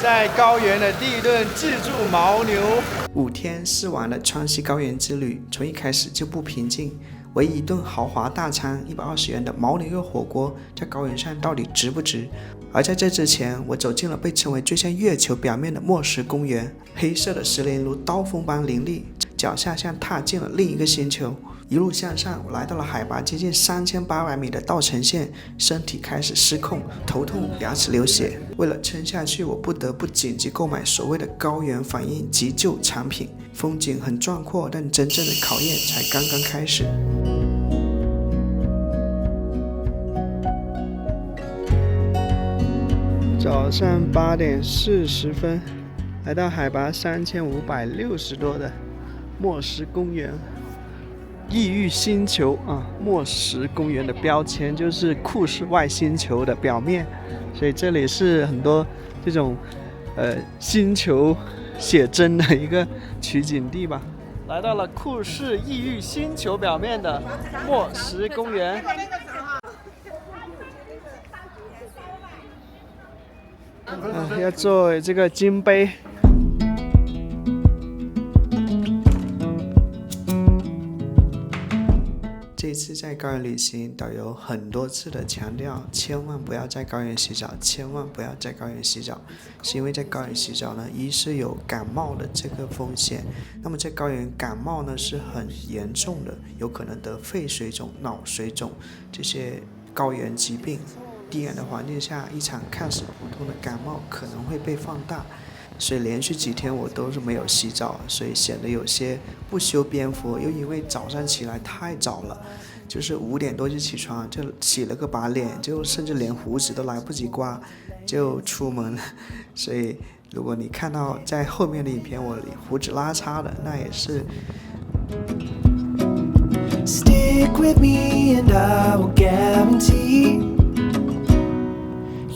在高原的第一顿自助牦牛。5天4晚的川西高原之旅，从一开始就不平静。唯一一顿豪华大餐120元的牦牛肉火锅，在高原上到底值不值？而在这之前，我走进了被称为最像月球表面的莫什公园，黑色的石林如刀锋般凌厉，脚下像踏进了另一个星球。一路向上，我来到了海拔接近3800米的稻城县，身体开始失控，头痛，牙齿流血。为了撑下去，我不得不紧急购买所谓的高原反应急救产品。风景很壮阔，但真正的考验才刚刚开始。早上8点40分，来到海拔3560多的莫什公园。异域星球啊，莫什公园的标签就是酷似外星球的表面，所以这里是很多这种星球写真的一个取景地吧。来到了酷似异域星球表面的莫什公园。要做这个金杯。这次在高原旅行，导游很多次的强调，千万不要在高原洗澡，千万不要在高原洗澡，是因为在高原洗澡呢，一是有感冒的这个风险，那么在高原感冒呢是很严重的，有可能得肺水肿、脑水肿这些高原疾病。低氧的环境下，一场看似普通的感冒可能会被放大，所以连续几天我都是没有洗澡，所以显得有些不修边幅。又因为早上起来太早了，就是5点多就起床，就洗了个把脸，就甚至连胡子都来不及刮就出门了。所以如果你看到在后面的影片我胡子拉碴的，那也是。Stick with me and I will guarantee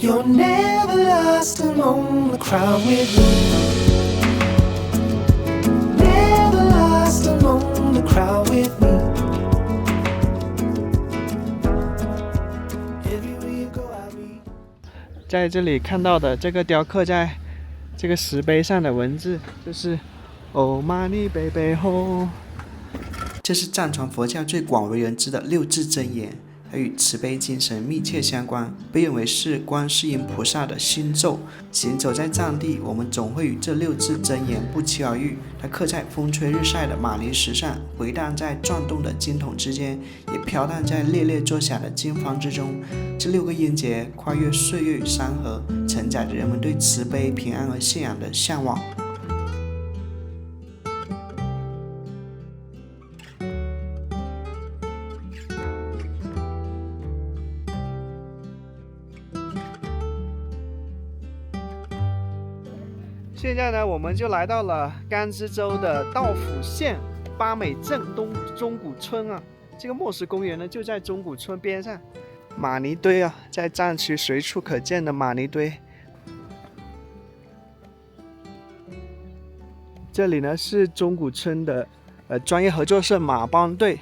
You're never lost among the crowd with me. Never lost among the crowd with me. Everywhere you go, I'll be. 在这里看到的这个雕刻在这个石碑上的文字，就是“哦玛尼贝贝吼”。这是藏传佛教最广为人知的6字真言。它与慈悲精神密切相关，被认为是观世音菩萨的心咒。行走在藏地，我们总会与这6字真言不期而遇。它刻在风吹日晒的玛尼石上，回荡在转动的经筒之间，也飘荡在猎猎作响的经幡之中。这6个音节跨越岁月与山河，承载着人们对慈悲、平安和信仰的向往。现在呢，我们就来到了甘孜州的道府县巴美镇钟古村啊。这个莫什公园呢，就在钟古村边上。玛尼堆啊，在藏区随处可见的玛尼堆。这里呢是钟古村的专业合作社马帮队，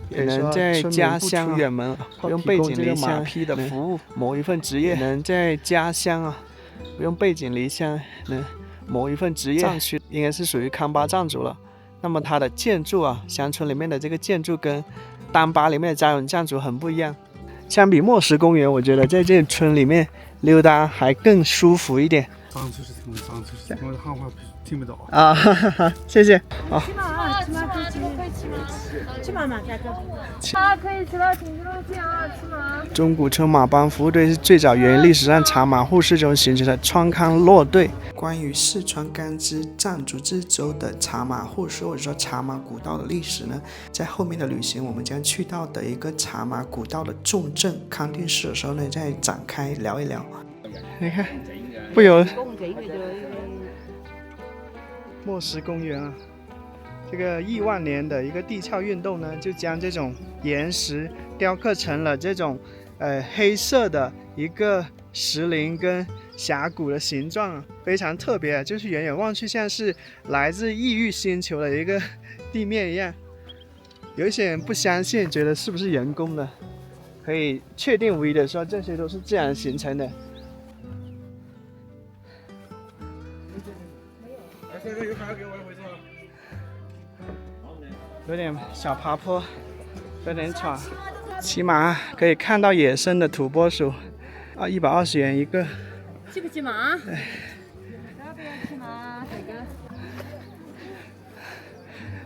也能在家乡远门不用背井离乡的服务谋一份职业，能在家乡啊。不用背井离乡，能谋一份职业。藏区应该是属于康巴藏族了。那么它的建筑啊，乡村里面的这个建筑跟丹巴里面的扎永藏族很不一样。相比莫什公园，我觉得在这村里面溜达还更舒服一点。藏族是听不懂，藏族是我的汉话听不懂啊。哈哈，谢谢。好。吃嘛嘛，大哥。可以吃了，挺多东西啊，吃嘛。钟古村马帮服务队是最早源于历史上茶马互市中形成的川康骆队。关于四川甘孜藏族自治州的茶马互市或者说茶马古道的历史呢，在后面的旅行我们将去到的一个茶马古道的重镇康定市的时候呢，再展开聊一聊。你看，不由莫什公园啊。这个亿万年的一个地壳运动呢，就将这种岩石雕刻成了这种黑色的一个石林跟峡谷的形状，非常特别，就是远远望去像是来自异域星球的一个地面一样。有一些人不相信，觉得是不是人工的，可以确定无疑的说，这些都是自然形成的。有点小爬坡，有点喘，起码可以看到野生的土拨鼠。120元一个。骑不骑马？不要骑马，这个。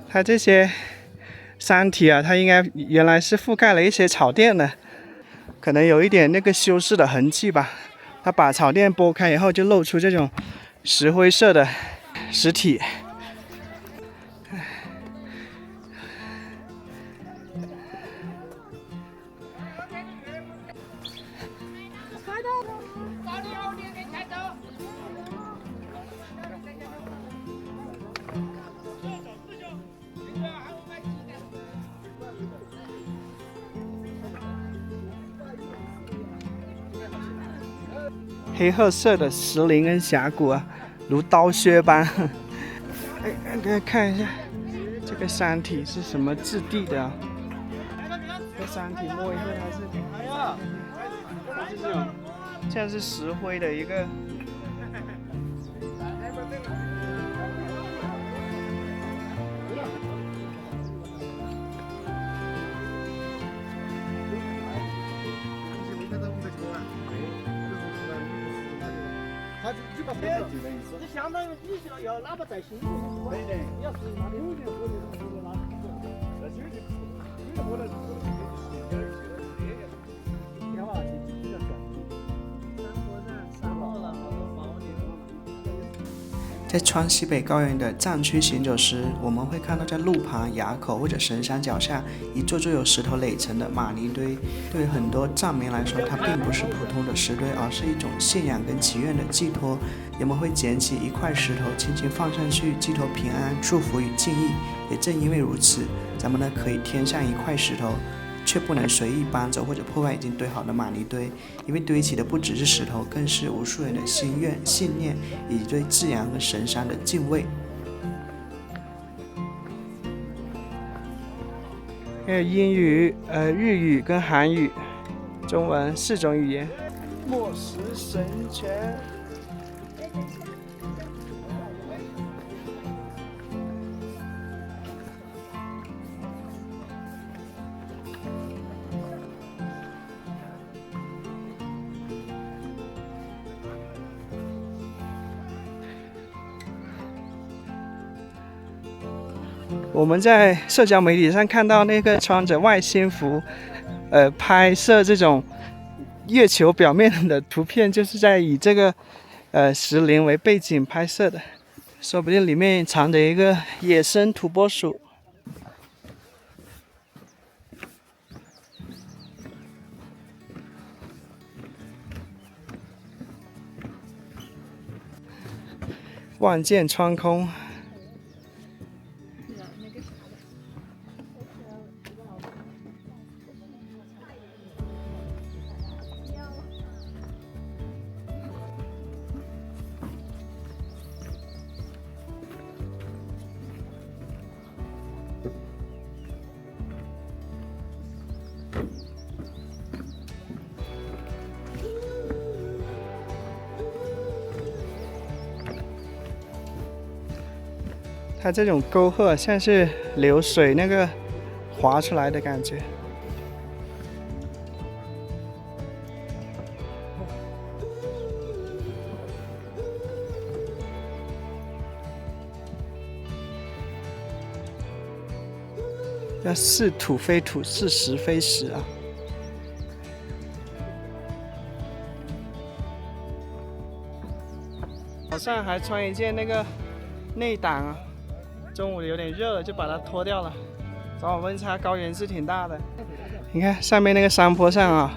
它这些山体啊，它应该原来是覆盖了一些草垫的，可能有一点那个修饰的痕迹吧。它把草垫拨开以后，就露出这种石灰色的实体。黑褐色的石林跟峡谷啊，如刀削般。大家看一下这个山体是什么质地的啊？这山体摸一下，它是这种像是石灰的一个。这相当于你要哪怕在新店，你要是拿6年或者拿在川西北高原的藏区行走时，我们会看到在路旁、垭口或者神山脚下一座座由石头垒成的玛尼堆。对于很多藏民来说，它并不是普通的石堆，而是一种信仰跟祈愿的寄托。人们会捡起一块石头，轻轻放上去，寄托平安、祝福与敬意。也正因为如此，咱们呢可以添上一块石头，却不能随意搬走或者破坏已经堆好的玛尼堆，因为堆起的不只是石头，更是无数人的心愿、信念以及对自然和神山的敬畏。还有英语、日语跟韩语、中文4种语言。末时神泉。我们在社交媒体上看到那个穿着外星服，拍摄这种月球表面的图片，就是在以这个石林为背景拍摄的，说不定里面藏着一个野生土拨鼠。望见穿空。它这种沟壑像是流水那个滑出来的感觉。要是土非土，是石非石啊！早上还穿一件那个内胆啊。中午有点热了，就把它脱掉了。早晚温差高原是挺大的。你看上面那个山坡上啊，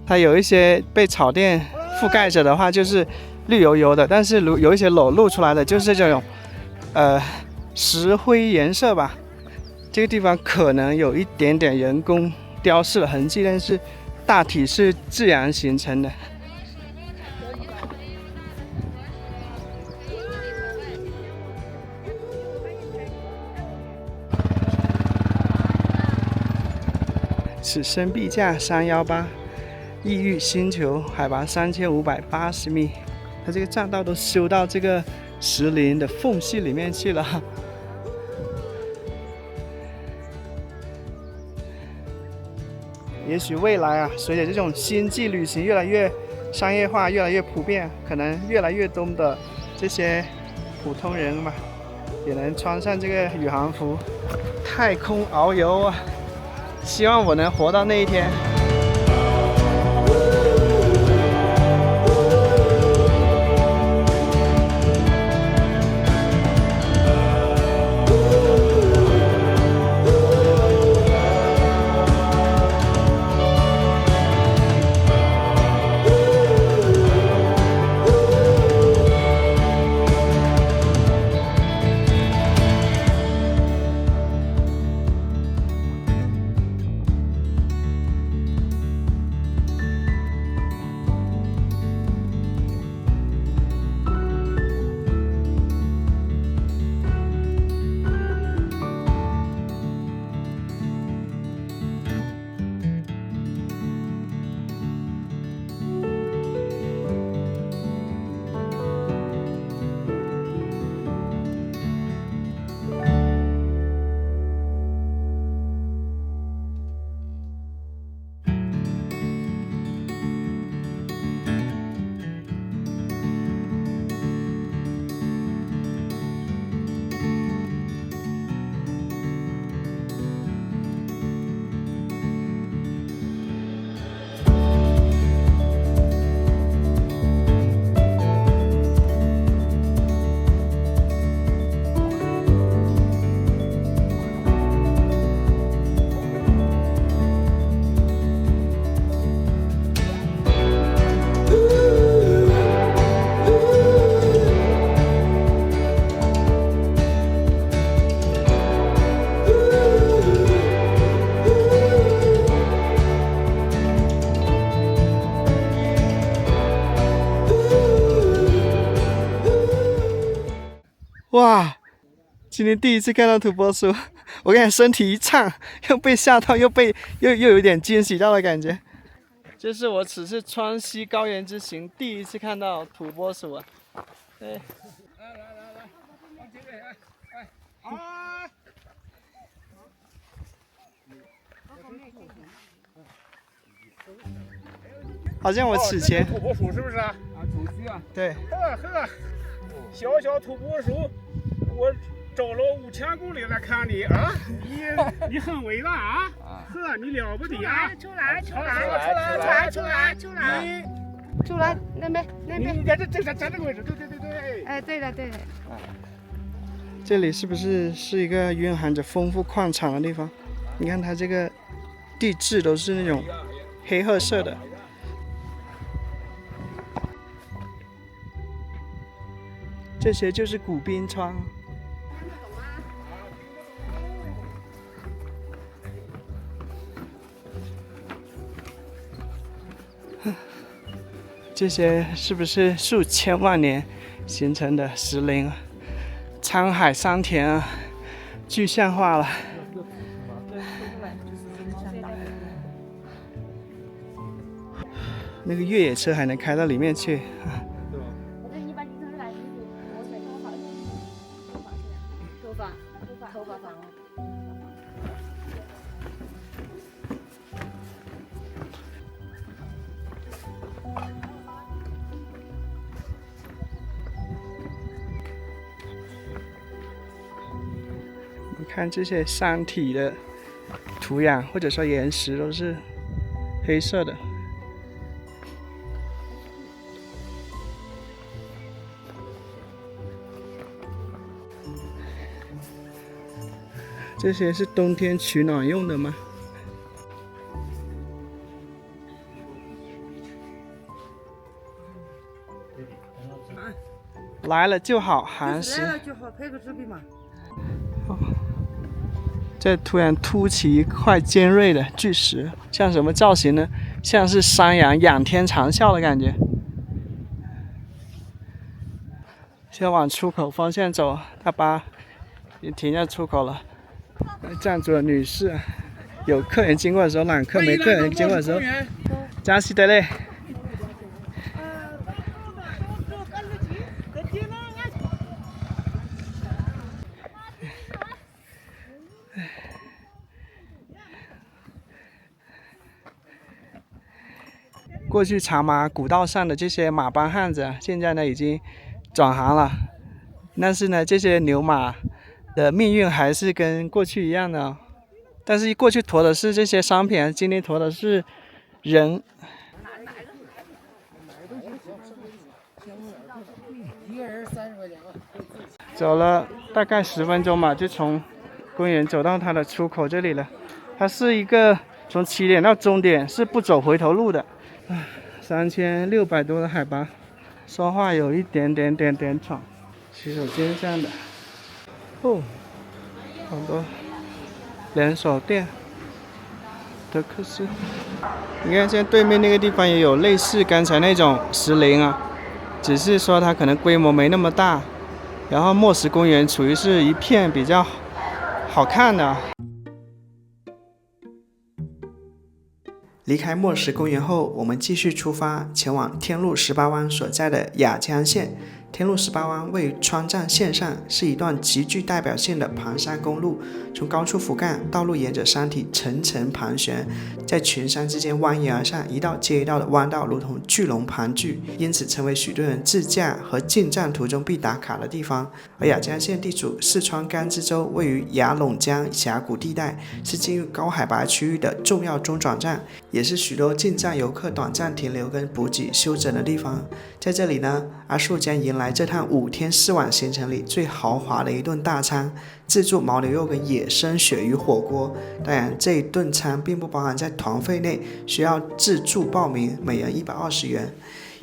它有一些被草垫覆盖着的话，就是绿油油的；但是有一些露出来的，就是这种石灰颜色吧。这个地方可能有一点点人工雕饰的痕迹，但是大体是自然形成的。此生必驾318，异域星球，海拔3580米。它这个栈道都修到这个石林的缝隙里面去了。也许未来啊，随着这种星际旅行越来越商业化、越来越普遍，可能越来越多的这些普通人嘛，也能穿上这个宇航服，太空遨游啊！希望我能活到那一天。哇，今天第一次看到土拨鼠，我感觉身体一颤，又被吓到，又有点惊喜到的感觉。这是我此次川西高原之行第一次看到土拨鼠啊！对，来，往这边，哎，好像我此前土拨鼠是不是啊？土须啊，对，呵，小土拨鼠，我走了5000公里来看你啊！你很伟大啊！呵，你了不得啊！出来，那边，你在这个位置，对。哎，对了。这里是不是一个蕴含着丰富矿产的地方？你看它这个地质都是那种黑褐色的。这些就是古冰川。这些是不是数千万年形成的石林啊？沧海桑田啊，具象化了。那个越野车还能开到里面去。头发房。你看这些山体的土壤或者说岩石都是黑色的。这些是冬天取暖用的吗？来了就好，寒食。来了就好，拍个视频嘛。这突然凸起一块尖锐的巨石，像什么造型呢？像是山羊仰天长啸的感觉。先往出口方向走，大巴也停在出口了。站住了女士，有客人经过的时候揽客，没客人经过的时候加西德勒。过去茶马古道上的这些马帮汉子啊，现在呢已经转行了，但是呢这些牛马的命运还是跟过去一样的哦。但是过去驮的是这些商品，今天驮的是人。一个人30块钱吧。走了大概10分钟吧，就从公园走到它的出口这里了。它是一个从起点到终点是不走回头路的。3600多的海拔，说话有一点喘。洗手间这样的，哦，好多连锁店，德克士。你看，现在对面那个地方也有类似刚才那种石林啊，只是说它可能规模没那么大。然后墨石公园处于是一片比较好看的。离开墨石公园后，我们继续出发，前往天路18湾所在的雅江县。天路18湾位于川藏线上，是一段极具代表性的盘山公路，从高处俯瞰，道路沿着山体层层盘旋，在群山之间蜿蜒而上，一道接一道的弯道如同巨龙盘踞，因此成为许多人自驾和进藏途中必打卡的地方。而雅江县地处四川甘孜州，位于雅陇江峡谷地带，是进入高海拔区域的重要中转站，也是许多进藏游客短暂停留跟补给休整的地方。在这里呢，阿树将迎来这趟5天4晚行程里最豪华的一顿大餐，自助牦牛肉跟野生鳕鱼火锅。当然，这一顿餐并不包含在团费内，需要自助报名，每人120元。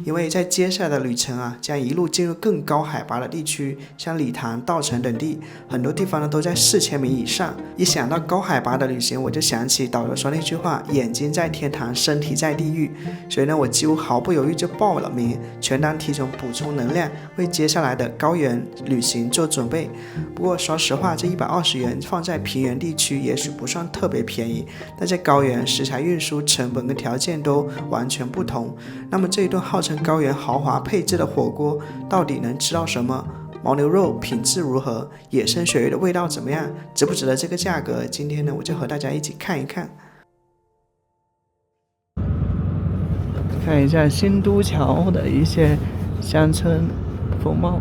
因为在接下来的旅程啊，将一路进入更高海拔的地区，像理塘、稻城等地，很多地方呢都在4000米以上。一想到高海拔的旅行，我就想起导游说那句话：眼睛在天堂，身体在地狱。所以呢，我几乎毫不犹豫就报了名，全当提供补充能量，为接下来的高原旅行做准备。不过说实话，这120元放在平原地区也许不算特别便宜，但在高原食材运输成本跟条件都完全不同。那么这一顿号称高原豪华配置的火锅到底能吃到什么？牦牛肉品质如何？野生鳕鱼的味道怎么样？值不值得这个价格？今天呢，我就和大家一起看一看。看一下新都桥的一些乡村风貌。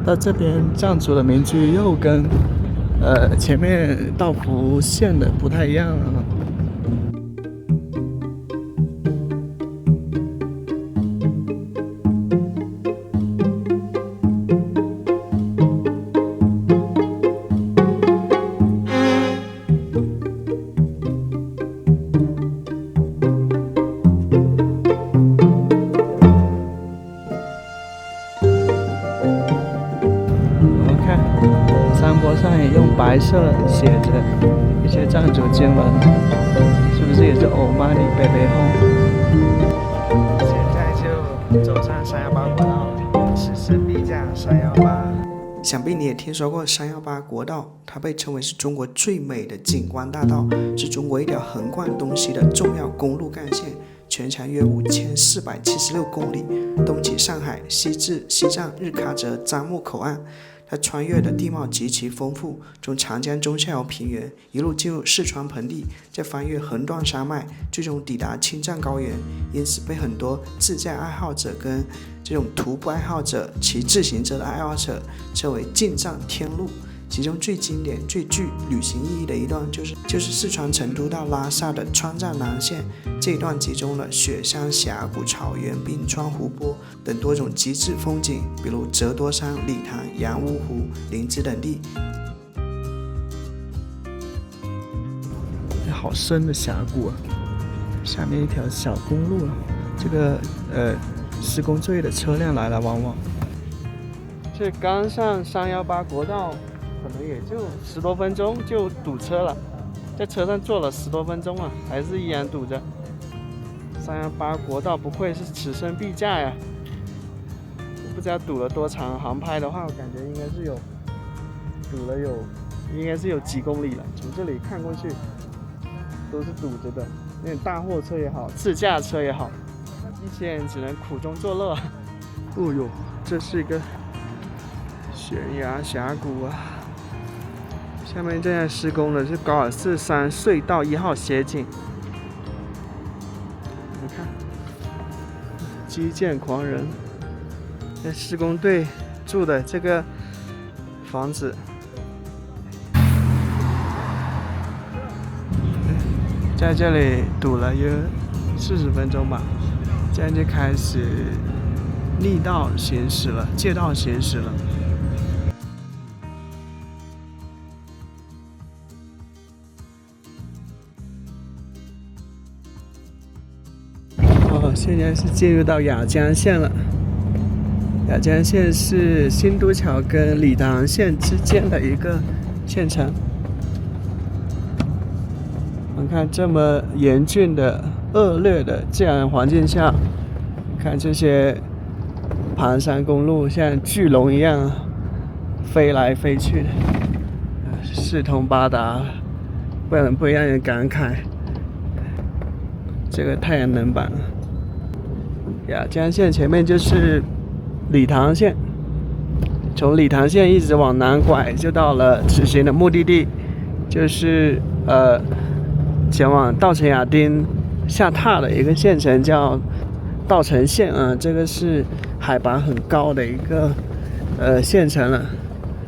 到这边藏族的民居又跟前面道孚县的不太一样了。上也用白色写着一些藏族经文，是不是也是欧玛尼贝贝后？现在就走上318国道了，此时必驾318。想必你也听说过318国道，它被称为是中国最美的景观大道，是中国一条横贯东西的重要公路干线，全长约5476公里，东起上海，西至西藏日喀则樟木口岸。它穿越的地貌极其丰富，从长江中下游平原一路进入四川盆地，再翻越横断山脉，最终抵达青藏高原，因此被很多自驾爱好者跟这种徒步爱好者、骑自行车的爱好者称为进藏天路。其中最经典、最具旅行意义的一段就是四川成都到拉萨的川藏南线，这一段集中了雪山、峡谷、草原、冰川、湖泊等多种极致风景，比如折多山、理塘、羊屋湖、林芝等地。好深的峡谷啊！下面一条小公路啊，这个施工作业的车辆来来往往。这刚上318国道。可能也就10多分钟就堵车了，在车上坐了10多分钟啊，还是依然堵着。318国道不愧是此生必驾呀！不知道堵了多长，航拍的话，我感觉应该是应该是有几公里了。从这里看过去，都是堵着的。那大货车也好，自驾车也好，一些人只能苦中作乐。哦呦，这是一个悬崖峡谷啊！下面正在施工的是高尔寺山隧道1号斜井，基建狂人，这施工队住的这个房子。在这里堵了约40分钟吧，现在就开始逆道行驶了，借道行驶了。现在是进入到雅江县了。雅江县是新都桥跟理塘县之间的一个县城。我们看这么严峻的、恶劣的自然环境下，看这些盘山公路像巨龙一样飞来飞去的，四通八达，不让人感慨。这个太阳能板。雅江县前面就是理塘县，从理塘县一直往南拐，就到了此行的目的地，就是前往稻城亚丁下榻的一个县城，叫稻城县啊。这个是海拔很高的一个县城了，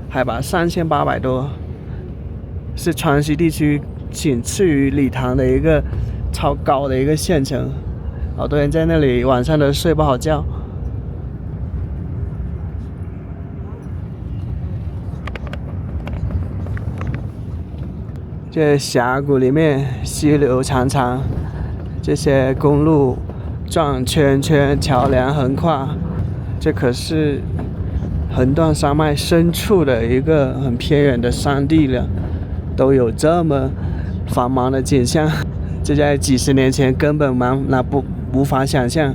海拔3800多，是川西地区仅次于理塘的一个超高的一个县城。好多人在那里晚上都睡不好觉。这峡谷里面溪流长长，这些公路转圈圈，桥梁横跨，这可是横断山脉深处的一个很偏远的山地了，都有这么繁忙的景象，这在几十年前根本无法想象。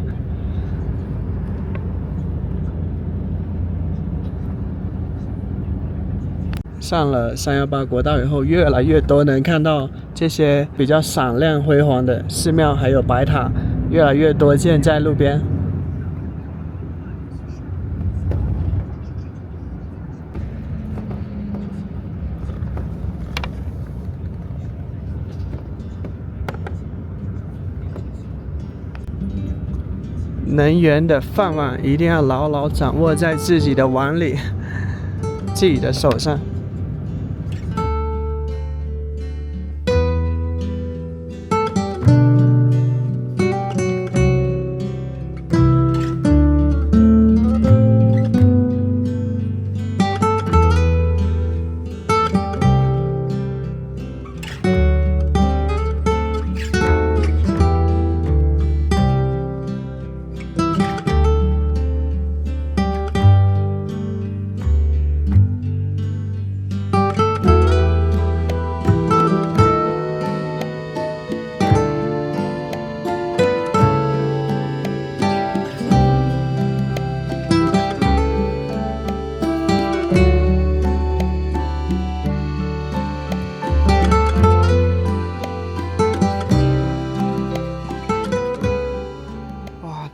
上了318国道以后，越来越多能看到这些比较闪亮辉煌的寺庙还有白塔，越来越多见在路边。能源的饭碗一定要牢牢掌握在自己的碗里，自己的手上。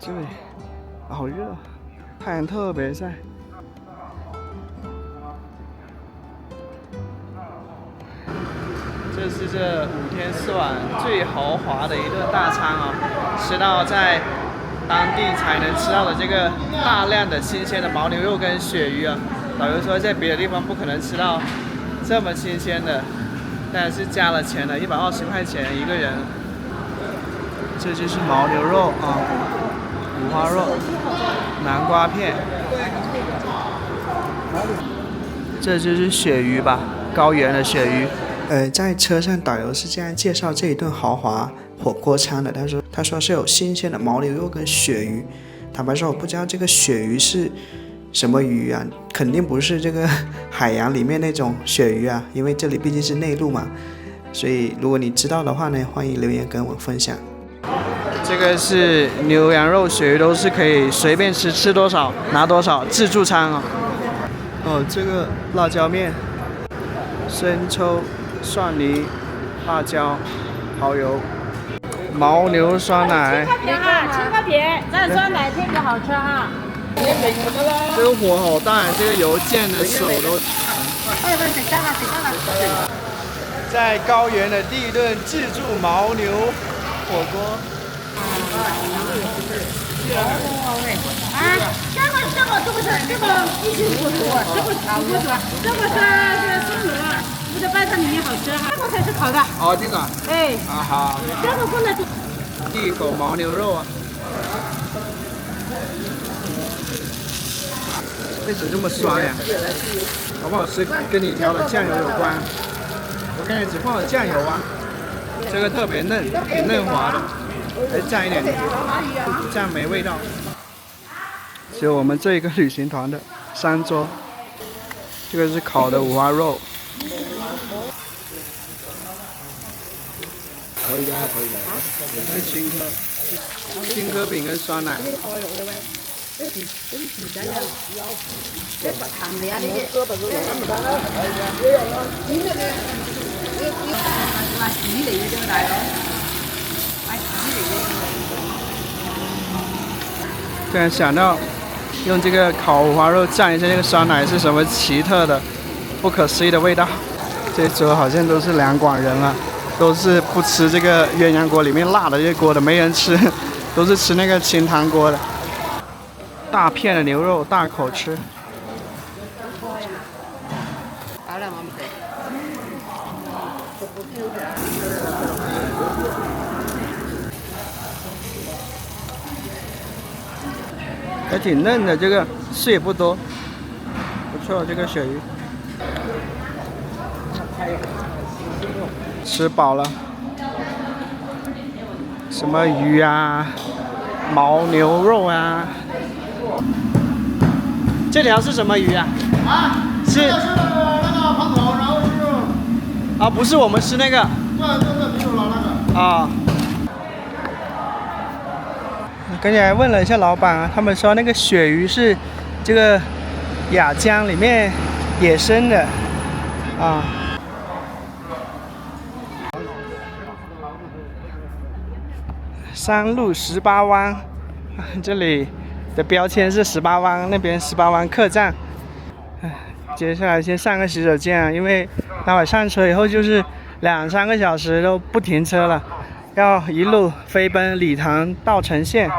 这里好热，太阳特别晒。这是这5天4晚最豪华的一顿大餐啊，吃到在当地才能吃到的这个大量的新鲜的牦牛肉跟鳕鱼啊。导游说在别的地方不可能吃到这么新鲜的，但是加了钱的，120块钱一个人。这就是牦牛肉啊。五花肉、南瓜片，这就是鳕鱼吧，高原的鳕鱼。在车上导游是这样介绍这一顿豪华火锅餐的，他说是有新鲜的牦牛肉跟鳕鱼。坦白说，我不知道这个鳕鱼是什么鱼啊，肯定不是这个海洋里面那种鳕鱼啊，因为这里毕竟是内陆嘛。所以如果你知道的话呢，欢迎留言跟我分享。这个是牛羊肉鳕鱼，都是可以随便吃，吃多少拿多少，自助餐啊。哦，这个辣椒面、生抽、蒜泥、辣椒、蚝油、牦牛酸奶。切个皮，蘸酸奶这个好吃哈。这个火好大，这个油溅的手都。在高原的第一顿自助牦牛火锅。这个一斤不多，这个差不多，这个是松露，我在摆在里面好吃哈。这个才是烤的。哦，这个。哎。啊好。这个放在。第一口牦牛肉啊。为什么这么酸呀？好不好吃跟你调的酱油有关。我刚才只放了酱油啊，这个特别嫩，挺嫩滑的，再蘸一点酱没味道。只有我们这一个旅行团的3桌，这个是烤的五花肉。可以的，可以的。这是青稞饼跟酸奶。突然想到，用这个烤五花肉蘸一下那个酸奶是什么奇特的、不可思议的味道。这桌好像都是两广人啊，都是不吃这个鸳鸯锅里面辣的这锅的，没人吃，都是吃那个清汤锅的。大片的牛肉，大口吃。还挺嫩的，这个刺也不多，不错，这个鳕鱼。吃饱了，什么鱼啊，牦牛肉啊。这条是什么鱼啊？啊，是那个胖头，然后是啊，不是我们吃那个。对，比如老那个。啊。刚才问了一下老板啊，他们说那个鳕鱼是这个雅江里面野生的啊。山路18湾，这里的标签是18湾，那边18湾客栈。接下来先上个洗手间啊，因为待会上车以后就是2-3个小时都不停车了，要一路飞奔理塘到城县。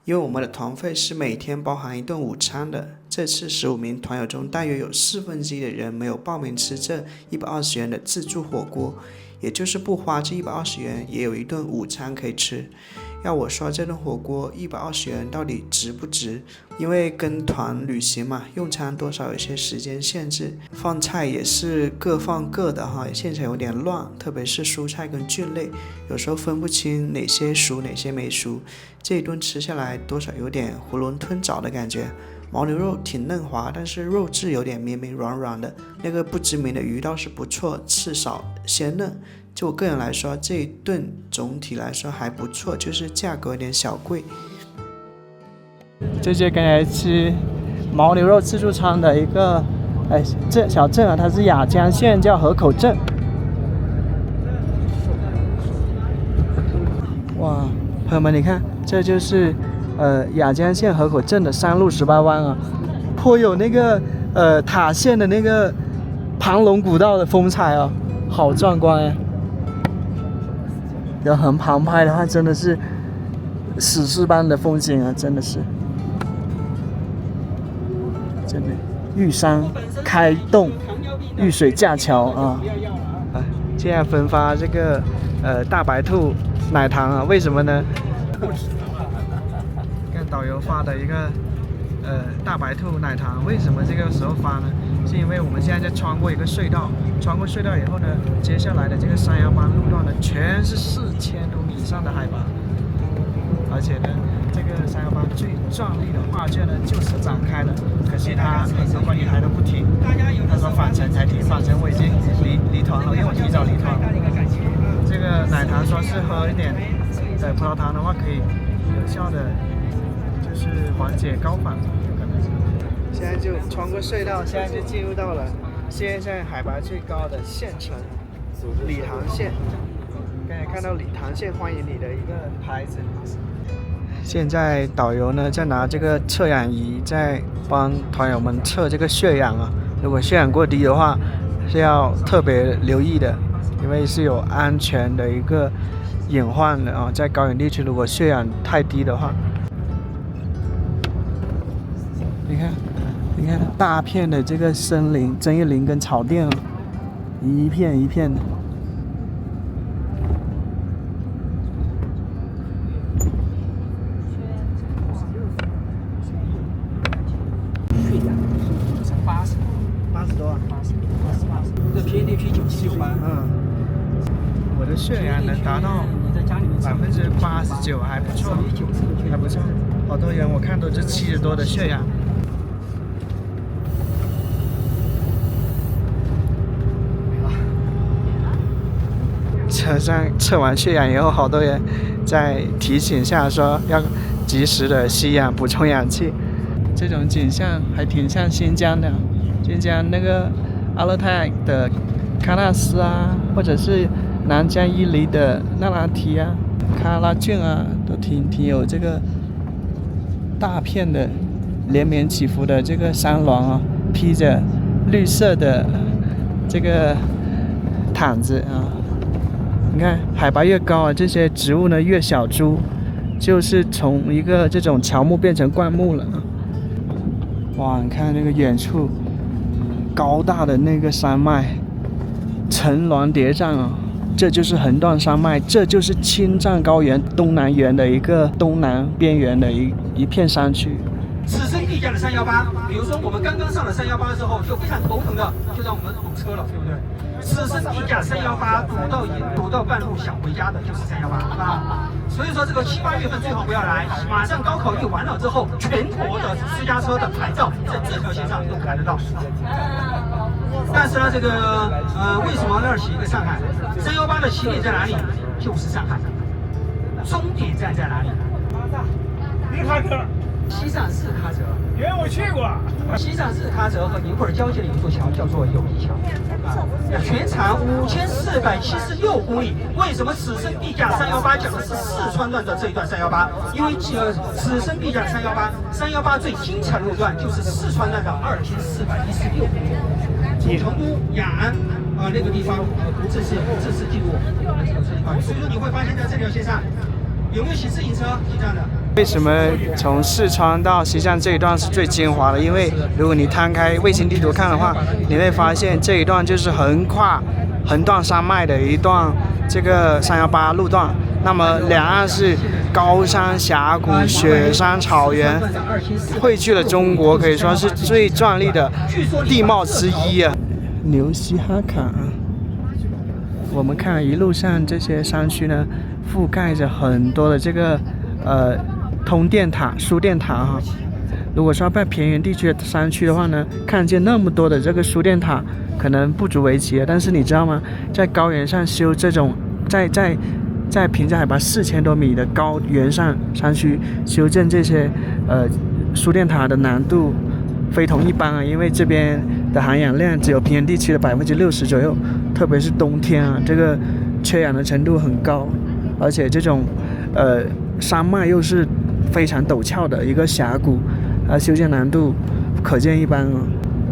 因为我们的团费是每天包含一顿午餐的，这次15名团友中大约有1/4的人没有报名吃这120元的自助火锅，也就是不花这120元也有一顿午餐可以吃。要我说这顿火锅120元到底值不值？因为跟团旅行嘛，用餐多少有些时间限制，放菜也是各放各的哈，现场有点乱，特别是蔬菜跟菌类，有时候分不清哪些熟哪些没熟。这一顿吃下来多少有点囫囵吞枣的感觉。牦牛肉挺嫩滑，但是肉质有点绵绵软软的，那个不知名的鱼倒是不错，刺少鲜嫩。就我个人来说，这一顿总体来说还不错，就是价格有点小贵。这刚才吃牦牛肉自助餐的一个小镇啊，它是雅江县叫河口镇。哇，朋友们，你看，这就是雅江县河口镇的山路18湾啊，颇有那个塔县的那个庞龙古道的风采哦，好壮观呀！要横旁拍的话，真的是史诗般的风景啊，真的是。这里玉山开洞，玉水架桥啊，现在分发这个大白兔奶糖啊，为什么呢？看导游发的一个大白兔奶糖，为什么这个时候发呢？是因为我们现在在穿过一个隧道，穿过隧道以后呢，接下来的这个318路段呢，全是4000多米以上的海拔，而且呢，这个318最壮丽的画卷呢就此展开了。可惜他如果你还都不停，他说返程才停，返程我已经离团了，因为我提早离团。这个奶糖说是喝一点葡萄糖的话，可以有效的就是缓解高反。现在就穿过隧道，现在就进入到了现在海拔最高的县城理塘县。刚才看到理塘县欢迎你的一个牌子。现在导游呢在拿这个测氧仪在帮团友们测这个血氧啊，如果血氧过低的话是要特别留意的，因为是有安全的一个隐患的啊，在高原地区，如果血氧太低的话，你看大片的这个森林、针叶林跟草甸，一片一片的。80多啊，80，这偏地区97、98。我的血压能达到89%，还不错，还不错。好多人我看都是70多的血压。车上测完血氧以后，好多人在提醒下说要及时的吸氧，补充氧气。这种景象还挺像新疆的，新疆那个阿勒泰的喀纳斯啊，或者是南疆伊犁的那拉提啊、喀拉峻啊，都挺有这个大片的连绵起伏的这个山峦啊，披着绿色的这个毯子啊。你看，海拔越高啊，这些植物呢越小株，就是从一个这种乔木变成灌木了啊。哇，你看那个远处高大的那个山脉，层峦叠嶂啊，这就是横断山脉，这就是青藏高原东南缘的一个东南边缘的一片山区。此生必驾的318，比如说我们刚刚上了318之后，就非常头疼的，就让我们堵车了，对不对？此生必驾318，堵到半路想回家的就是318啊。所以说这个7、8月份最好不要来，马上高考一完了之后，全国的私家车的牌照在这条线上都看得到。但是呢，这个为什么那儿写一个上海？318的起点在哪里？就是上海。终点站在哪里？你看这。西藏市喀则，因为我去过。西藏市喀则和宁库尔交界的一座桥叫做友谊桥，全长5476公里。为什么此生必驾318讲的是四川段的这一段318？因为此生必驾的318最精彩的路段就是四川段的2416公里。从成都、雅安那个地方这是记录我们这个车地方。所以说你会发现在这条线上有没有骑自行车进站的？为什么从四川到西藏这一段是最精华的？因为如果你摊开卫星地图看的话，你会发现这一段就是横断山脉的一段这个318路段。那么两岸是高山峡谷、雪山草原，汇聚了中国可以说是最壮丽的地貌之一啊。牛西哈卡，我们看一路上这些山区呢，覆盖着很多的这个通电塔、输电塔哈。如果说在偏远地区的山区的话呢，看见那么多的这个输电塔，可能不足为奇。但是你知道吗？在高原上修这种，在平均海拔4000多米的高原上山区修建这些输电塔的难度非同一般啊！因为这边的含氧量只有平原地区的60%左右，特别是冬天啊，这个缺氧的程度很高，而且这种山脉又是非常陡峭的一个峡谷，修建难度可见一斑啊。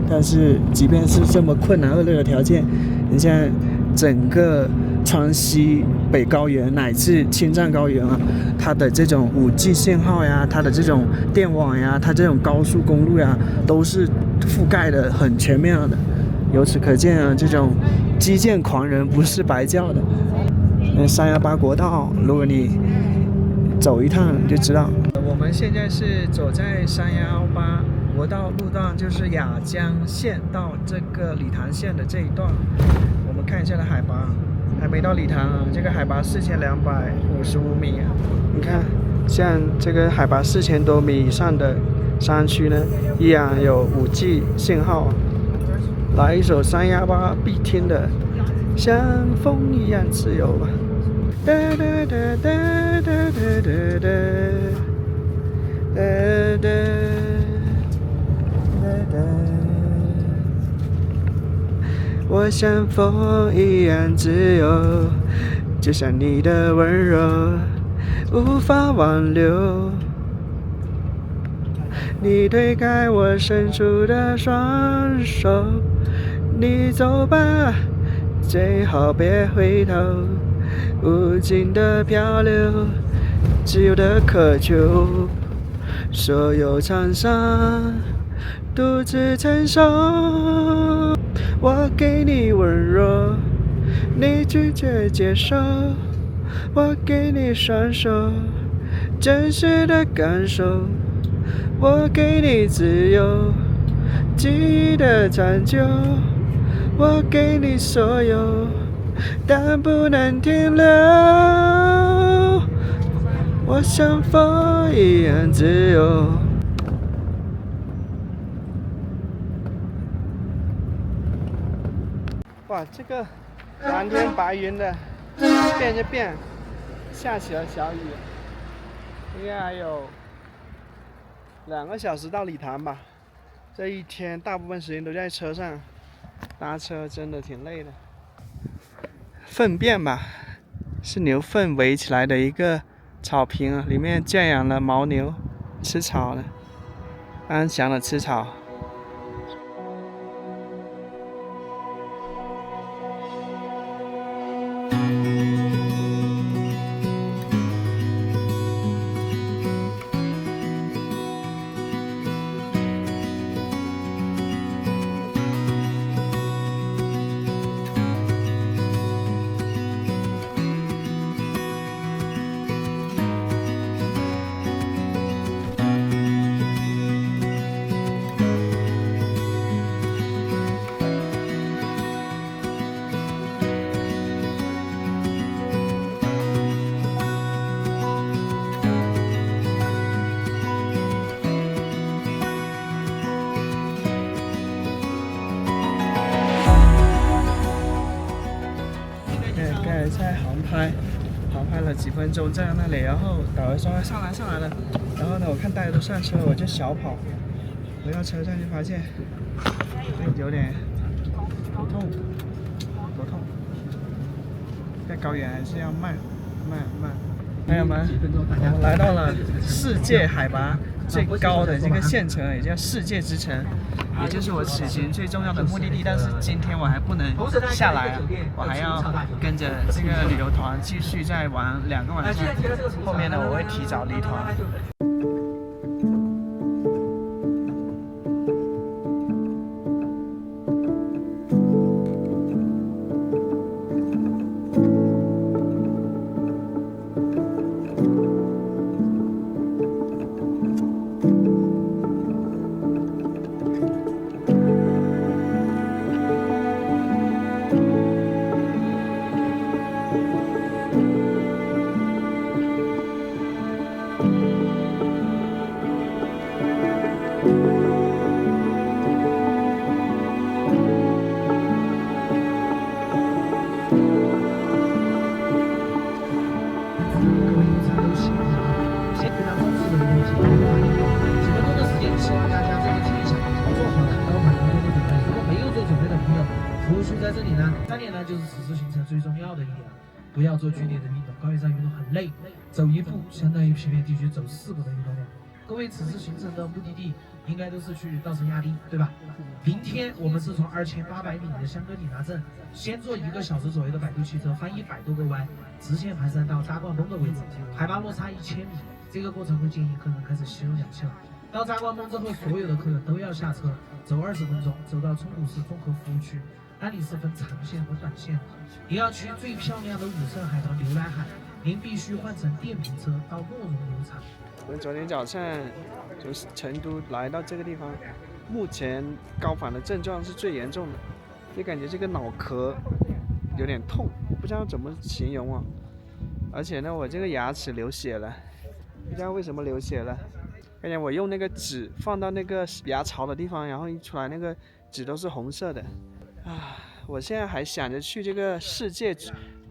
但是即便是这么困难恶劣的条件，你像整个川西北高原乃至青藏高原啊，它的这种5G 信号呀，它的这种电网呀，它这种高速公路呀，都是覆盖的很全面的。由此可见啊，这种基建狂人不是白叫的。318国道，如果你走一趟就知道。我们现在是走在318国道路段，就是雅江县到这个理塘县的这一段。我们看一下的海拔，还没到理塘啊，这个海拔4255米啊。你看，像这个海拔4000多米以上的山区呢，依然有5G 信号。来一首318必听的《像风一样自由》吧。哒哒哒哒哒哒哒哒哒哒哒。我像风一样自由，就像你的温柔无法挽留。你推开我伸出的双手，你走吧，最好别回头。无尽的漂流，自由的渴求，所有沧桑独自承受。我给你温柔，你拒绝接受，我给你双手，真实的感受。我给你自由，记忆的长久。我给你所有，但不能停留。我像风一样自由。哇，这个蓝天白云的，变就变，下起了小雨。应该还有2个小时到礼堂吧。这一天大部分时间都在车上，搭车真的挺累的。粪便吧，是牛粪围起来的一个草坪啊，里面圈养了牦牛，吃草的，安详的吃草。在航拍了几分钟，在那里，然后导游说上来了，然后呢，我看大家都上车，我就小跑，回到车上就发现有点头痛，在高原还是要慢。朋友们，我们来到了世界海拔最高的这个县城，也叫世界之城，也就是我此行最重要的目的地。但是今天我还不能下来啊，我还要跟着这个旅游团继续再玩2个晚上。后面呢，我会提早离团。3点呢，就是此次行程最重要的一点，不要做剧烈的运动，高原上运动很累，走一步相当于平原地区走4步的运动量。各位，此次行程的目的地应该都是去稻城亚丁，对吧？明天我们是从2800米的香格里拉镇，先坐1个小时左右的摆渡汽车，翻100多个弯，直线盘山到扎冠峰的位置，海拔落差1000米。这个过程会建议客人开始吸入氧气了。到扎冠峰之后，所有的客人都要下车，走20分钟，走到冲古市综合服务区。那里是分长线和短线，你要去最漂亮的5色海棠牛奶海，您必须换乘电瓶车到莫容牛场。我们昨天早上从成都来到这个地方，目前高反的症状是最严重的，就感觉这个脑壳有点痛，不知道怎么形容啊。而且呢，我这个牙齿流血了，不知道为什么流血了。看见我用那个纸放到那个牙槽的地方，然后一出来那个纸都是红色的。我现在还想着去这个世界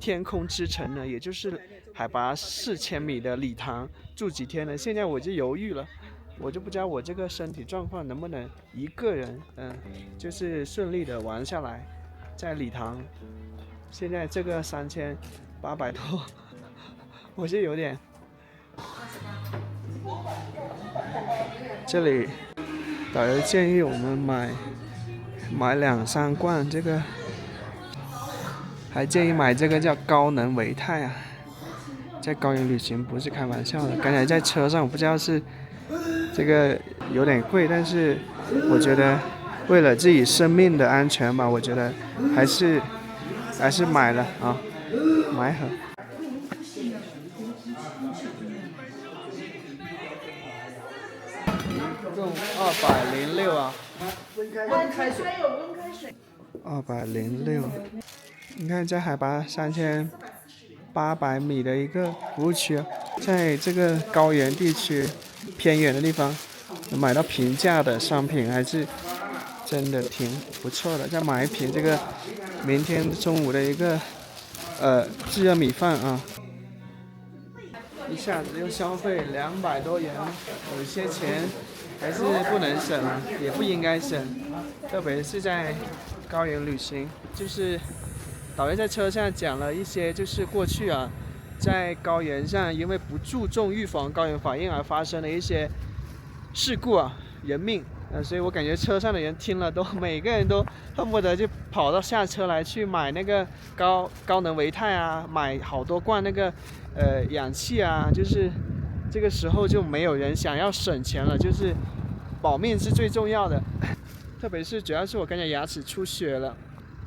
天空之城呢，也就是海拔4000米的礼堂住几天呢。现在我就犹豫了，我就不知道我这个身体状况能不能一个人就是顺利的玩下来。在礼堂现在这个3800多，我就有点。这里导游建议我们买2-3罐这个还建议买这个叫高能维泰啊，在高原旅行不是开玩笑的。刚才在车上，我不知道是这个有点贵，但是我觉得为了自己生命的安全吧，我觉得还是买了啊，买盒。一共206啊。温开水有温开水。206，你看在海拔3800米的一个服务区，在这个高原地区偏远的地方，买到平价的商品还是真的挺不错的。再买一瓶这个明天中午的一个炙热米饭啊，一下子又消费200多元，有些钱还是不能省，也不应该省，特别是在高原旅行。就是导游在车上讲了一些，就是过去啊，在高原上因为不注重预防高原反应而发生的一些事故啊，人命。所以我感觉车上的人听了每个人都恨不得就跑到下车来去买那个高能维泰啊，买好多罐那个氧气啊，就是这个时候就没有人想要省钱了，就是保命是最重要的。特别是主要是我刚才牙齿出血了，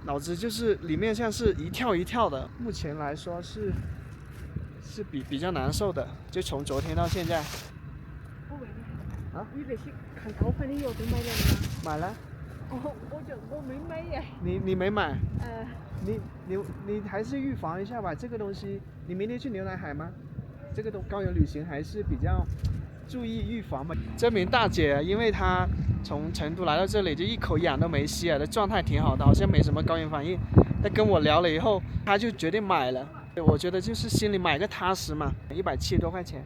脑子就是里面像是一跳一跳的，目前来说是比较难受的，就从昨天到现在。你那些看高反的药都买了吗？买了。我没买呀。你没买？你还是预防一下吧，这个东西。你明天去牛奶海吗？这个高原旅行还是比较注意预防嘛。这名大姐，因为她从成都来到这里，就一口氧都没吸啊，的状态挺好的，好像没什么高原反应。她跟我聊了以后，她就决定买了。我觉得就是心里买个踏实嘛，170多块钱。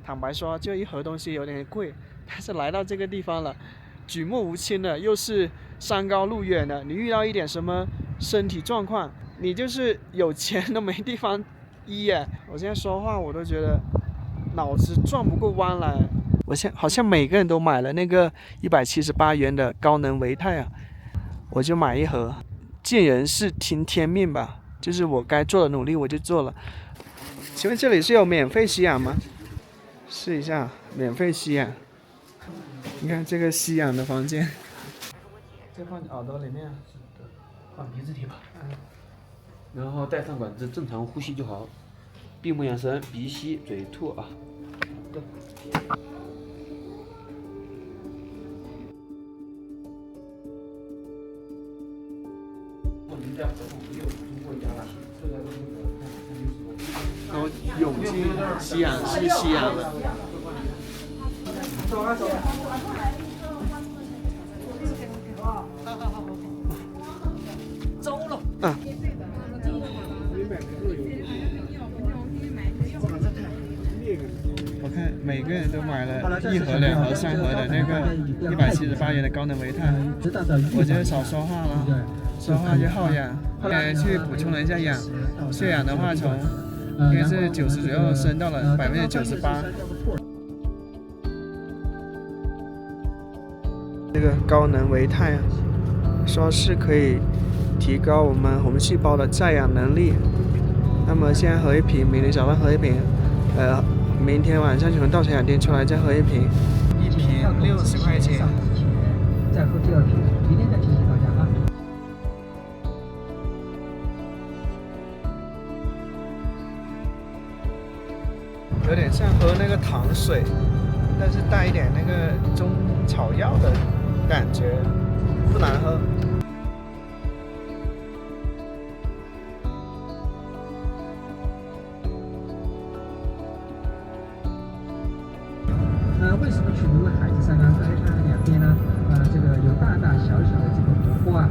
坦白说，就一盒东西有点贵，但是来到这个地方了，举目无亲的，又是山高路远的，你遇到一点什么身体状况，你就是有钱都没地方医耶。我现在说话我都觉得脑子转不过弯来。我好像每个人都买了那个178元的高能维泰啊，我就买一盒。见人是听天命吧，就是我该做的努力我就做了。请问这里是有免费吸氧吗？试一下免费吸氧。你看这个吸氧的房间，这放耳朵里面，放鼻子里吧。然后带上管子，正常呼吸就好。闭目养神，鼻吸嘴吐啊。对。然后涌进吸氧室吸氧了。走啊走啊！走了。我看每个人都买了1盒、2盒、3盒的那个178元的高能维泰，我就少说话了，说话就耗氧。后来去补充了一下氧，血氧的话从应该是90左右升到了98%。这个高能维泰啊，说是可以提高我们红细胞的载氧能力。那么现在喝一瓶，明天早上喝一瓶，明天晚上从稻城亚丁出来再喝一瓶，一瓶60块钱。再喝第2瓶，明天再提醒大家啊。有点像喝那个糖水，但是带一点那个中草药的感觉，不难喝。为什么取名为海之山呢？在它两边呢，这个有大大小小的这个湖泊啊，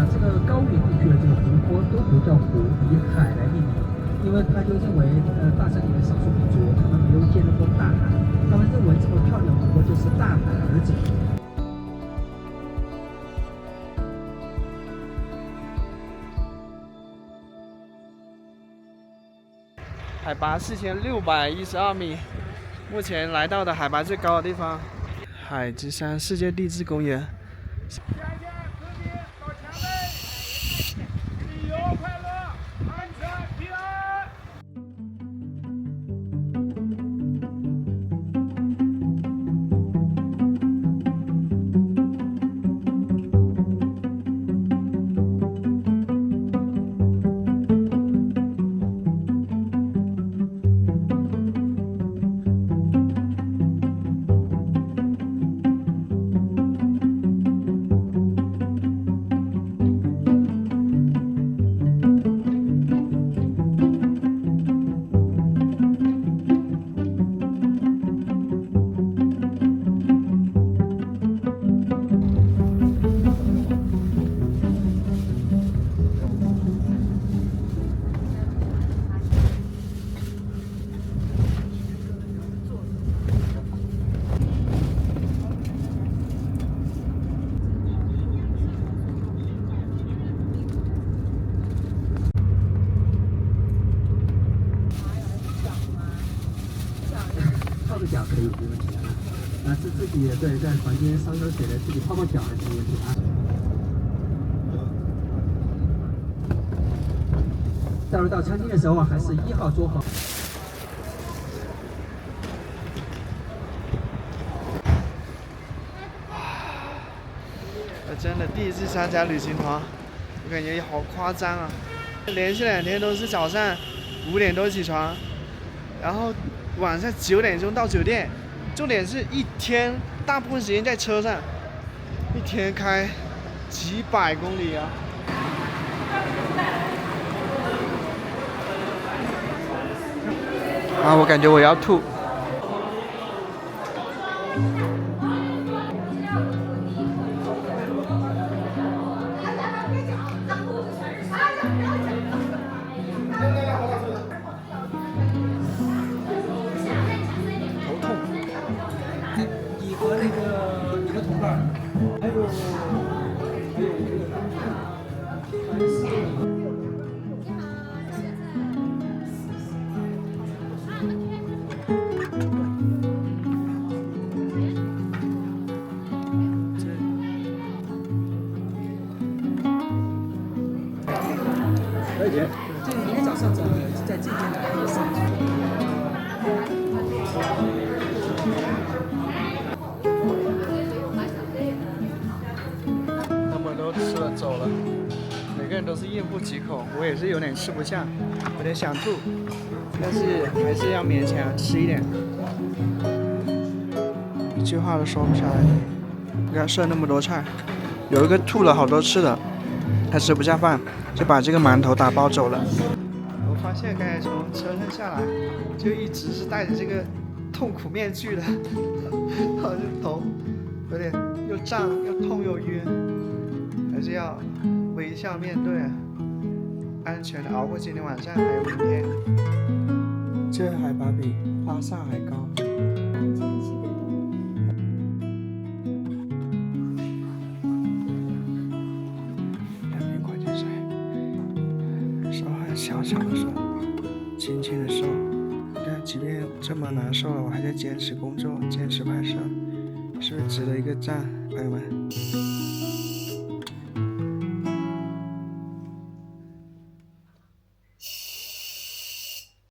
这个高原地区的这个湖泊都不叫湖，以海来命名，因为他就认为大山里的少数民族他们没有见到过大海，他们认为这么漂亮的湖泊就是大海儿子。海拔4612米。目前来到的海拔最高的地方，海之山世界地质公园。谢谢各位到前来，旅游快乐。己对在房间烧烧水的，自己泡泡脚还是没问题啊。待会到餐厅的时候啊，还是1号桌好。我真的第一次参加旅行团，我感觉好夸张啊！连续2天都是早上5点多起床，然后晚上9点钟到酒店，重点是一天大部分时间在车上，一天开几百公里啊！啊，我感觉我要吐。你和你的同伴，还有这明天早上走，是在这边来上去。他们都吃了走了，每个人都是应付几口，我也是有点吃不下，有点想吐，但是还是要勉强吃一点，一句话都说不出来。你看剩那么多菜，有一个吐了好多次的，他吃不下饭，就把这个馒头打包走了。我发现刚才从车上下来，就一直是戴着这个痛苦面具的，好像头有点又胀又痛又晕，还是要微笑面对啊，安全的熬过今天晚上还有明天。这海拔比拉萨还高。小小的手，轻轻的手，但即便这么难受了，我还在坚持工作，坚持拍摄，是不是值得一个赞，朋友们？